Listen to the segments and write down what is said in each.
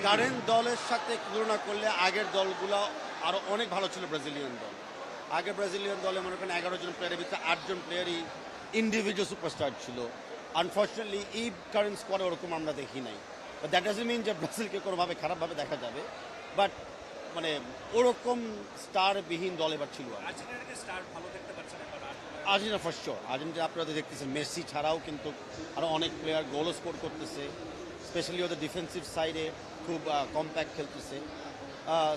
Current দলের সাথে তুলনা করলে আগের দলগুলো আরও অনেক ভালো ছিল ব্রাজিলিয়ান দল। আগে ব্রাজিলিয়ান দলে মনে করেন 11 জন প্লেয়ারের ভিতরে 8 জন প্লেয়ারই ইন্ডিভিজুয়াল সুপারস্টার ছিল। আনফর্চুনেটলি এই কারেন্ট স্কোয়াডে ওরকম আমরা দেখি নাই। বাট দ্যাট ডাজন্ট মিন যে ব্রাজিলকে কোনোভাবে খারাপভাবে দেখা যাবে, বাট মানে ওরকম স্টারবিহীন দল এবার ছিল। আর্জেন্টিনা ফার্স্ট শো, আর্জেন্টিনা আপনারা দেখতেছেন মেসি ছাড়াও কিন্তু আরও অনেক প্লেয়ার গোলও স্কোর করতেছে, স্পেশালি ওদের ডিফেন্সিভ সাইডে খুব কম্প্যাক্ট খেলতেছে।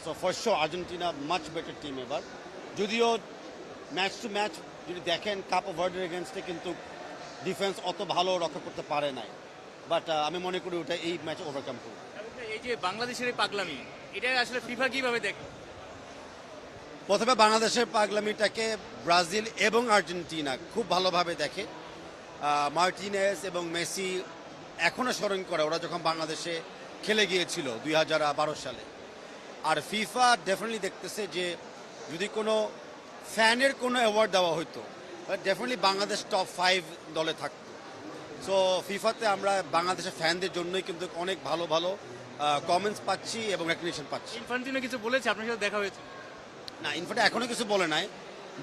So first show Argentina much better team এবার। যদিও ম্যাচ টু ম্যাচ যদি দেখেন কাপ অফ ওয়ার্ল্ডের এগেনস্টে কিন্তু ডিফেন্স অত ভালো রক্ষা করতে পারে নাই, বাট আমি মনে করি ওটা এই ম্যাচে ওভারকাম করবে। এই যে বাংলাদেশের এই পাগলামি, এটা আসলে ফিফা কিভাবে দেখে? প্রথমে বাংলাদেশের পাগলামিটাকে ব্রাজিল এবং আর্জেন্টিনা খুব ভালোভাবে দেখে। মার্টিনেজ এবং মেসি এখনও স্মরণ করে ওরা যখন বাংলাদেশে খেলে গিয়েছিল 2012 সালে। আর ফিফা ডেফিনেটলি দেখতেছে যে যদি কোনো ফ্যানের কোনো অ্যাওয়ার্ড দেওয়া হতো ডেফিনেটলি বাংলাদেশ টপ 5 দলে থাকতো। সো ফিফাতে আমরা বাংলাদেশের ফ্যানদের জন্যই কিন্তু অনেক ভালো ভালো কমেন্টস পাচ্ছি এবং রেকগনিশন পাচ্ছি। ইনফ্যান্টিনো কিছু বলেছে, আপনার সাথে দেখা হয়েছে? না, ইনফ্যান্ট এখনো কিছু বলে নাই,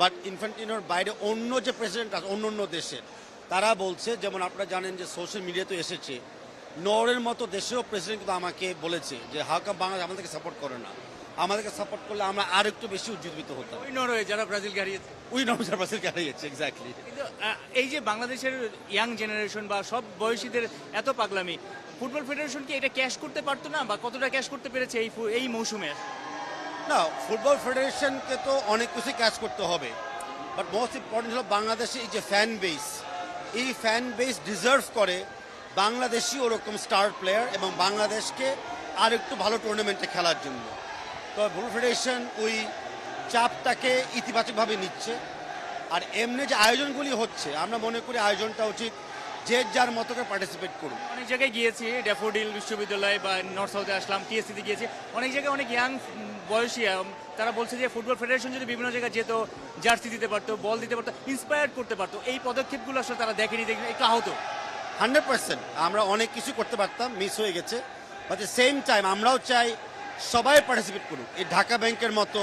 বাট ইনফ্যান্টিনোর বাইরে অন্য যে প্রেসিডেন্ট আছে অন্য অন্য দেশের তারা বলছে, যেমন আপনারা জানেন যে সোশ্যাল মিডিয়াতে এসেছে নরের মতো দেশেও প্রেসিডেন্ট কিন্তু আমাকে বলেছে যে হালকা বাংলাদেশ আমাদেরকে সাপোর্ট করে না, আমাদেরকে সাপোর্ট করলে আমরা আর একটু বেশি উজ্জীবিত হতাম। ওই নরওয়ে যারা ব্রাজিলকে হারিয়েছে। ওই নরওয়ে ব্রাজিলকে হারিয়েছে, এক্স্যাক্টলি। কিন্তু এই যে বাংলাদেশের ইয়াং জেনারেশন বা সব বয়সীদের এত পাগলামি, ফুটবল ফেডারেশন কি এটা ক্যাশ করতে পারতো না, বা কতটা ক্যাশ করতে পেরেছে এই মৌসুমে? না, ফুটবল ফেডারেশনকে তো অনেক কিছু ক্যাচ করতে হবে, বাট মোস্ট ইম্পর্টেন্ট হলো বাংলাদেশে এই যে ফ্যান বেস, এই ফ্যান বেস ডিজার্ভ করে বাংলাদেশি ওরকম স্টার প্লেয়ার এবং বাংলাদেশকে আর একটু ভালো টুর্নামেন্টে খেলার জন্য। তো ফুটবল ফেডারেশন ওই চাপটাকে ইতিবাচকভাবে নিচ্ছে। আর এমনি যে আয়োজনগুলি হচ্ছে আমরা মনে করি আয়োজনটা উচিত যে যার মতো করে পার্টিসিপেট করুন। অনেক জায়গায় গিয়েছি, ড্যাফোডিল বিশ্ববিদ্যালয় বা নর্থ সাউথে আসলাম, টিএসসিতে গিয়েছি, অনেক জায়গায় অনেক ইয়াং বয়সী তারা বলছে যে ফুটবল ফেডারেশন যদি বিভিন্ন জায়গায় যেত, জার্সি দিতে পারতো, বল দিতে পারতো, ইন্সপায়ার করতে পারতো, এই পদক্ষেপগুলো আসলে তারা দেখেনি, একটু আহত। 100% আমরা অনেক কিছু করতে পারতাম, মিস হয়ে গেছে। বাট দ্য সেম টাইম আমরাও চাই সবাই পার্টিসিপেট করুক। এই ঢাকা ব্যাংকের মতো,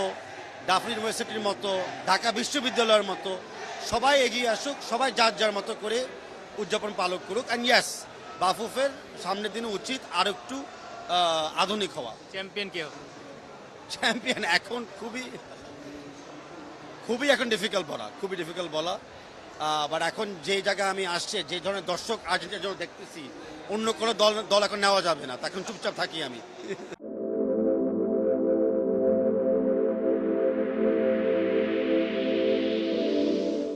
ডাফ ইউনিভার্সিটির মতো, ঢাকা বিশ্ববিদ্যালয়ের মতো সবাই এগিয়ে আসুক, সবাই যার যার মতো করে উদযাপন পালন করুক। অ্যান্ড ইয়াস, বাফুফের সামনের দিনে উচিত আর একটু আধুনিক হওয়া। চ্যাম্পিয়ন কে হবে? চ্যাম্পিয়ন এখন খুবই এখন ডিফিকাল্ট বলা, খুবই ডিফিকাল্ট বলা। বাট এখন যে জায়গায় আমি আসছে, যে ধরনের দর্শক আর্জেন্টিনার জন্য দেখতেছি, অন্য কোনো দল এখন নেওয়া যাবে না, তখন চুপচাপ থাকি আমি।